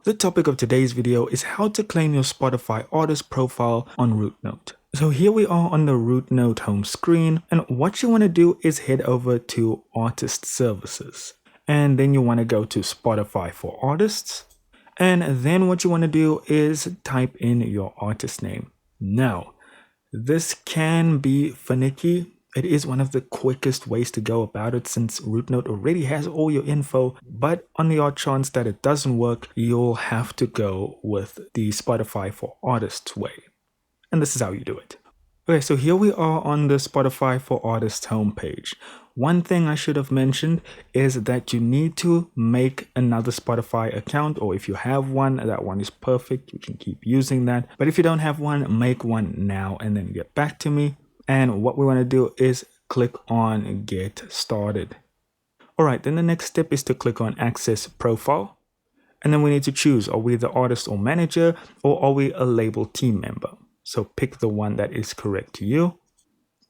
The topic of today's video is how to claim your Spotify artist profile on RouteNote. So here we are on the RouteNote home screen, and what you want to do is head over to Artist Services. And then you want to go to Spotify for Artists. And then what you want to do is type in your artist name. Now, this can be finicky. It is one of the quickest ways to go about it since RouteNote already has all your info, but on the odd chance that it doesn't work, you'll have to go with the Spotify for Artists way. And this is how you do it. Okay, so here we are on the Spotify for Artists homepage. One thing I should have mentioned is that you need to make another Spotify account, or if you have one, that one is perfect. You can keep using that. But if you don't have one, make one now and then get back to me. And what we want to do is click on Get Started. All right, then the next step is to click on Access Profile. And then we need to choose, are we the artist or manager, or are we a label team member? So pick the one that is correct to you.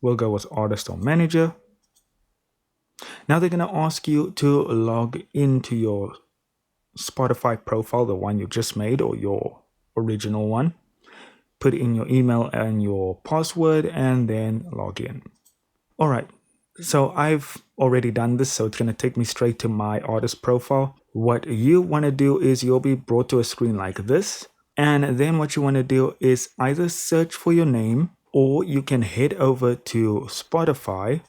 We'll go with artist or manager. Now they're going to ask you to log into your Spotify profile, the one you just made or your original one. Put in your email and your password and then log in. All right, so I've already done this, so it's going to take me straight to my artist profile. What you want to do is you'll be brought to a screen like this. And then what you want to do is either search for your name, or you can head over to Spotify,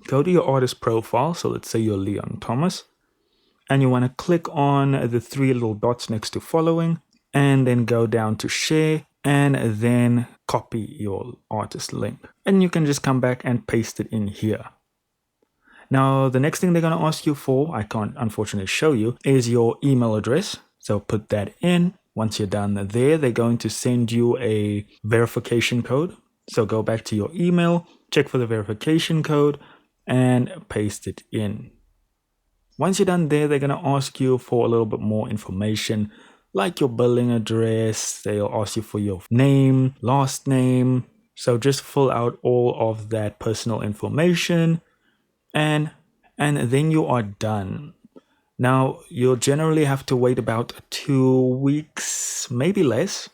go to your artist profile. So let's say you're Leon Thomas, and you want to click on the three little dots next to following, and then go down to share, and then copy your artist link. And you can just come back and paste it in here. Now, the next thing they're going to ask you for, I can't unfortunately show you, is your email address. So put that in. Once you're done there, they're going to send you a verification code. So go back to your email, check for the verification code, and paste it in. Once you're done there, they're going to ask you for a little bit more information, like your billing address. They'll ask you for your name, last name. So just fill out all of that personal information, and then you are done. Now, you'll generally have to wait about 2 weeks, maybe less,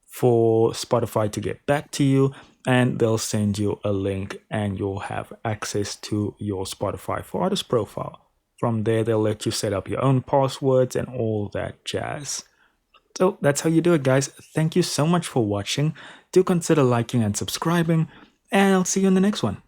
for Spotify to get back to you, and they'll send you a link and you'll have access to your Spotify for Artist profile. From there, they'll let you set up your own passwords and all that jazz. So that's how you do it, guys. Thank you so much for watching. Do consider liking and subscribing, and I'll see you in the next one.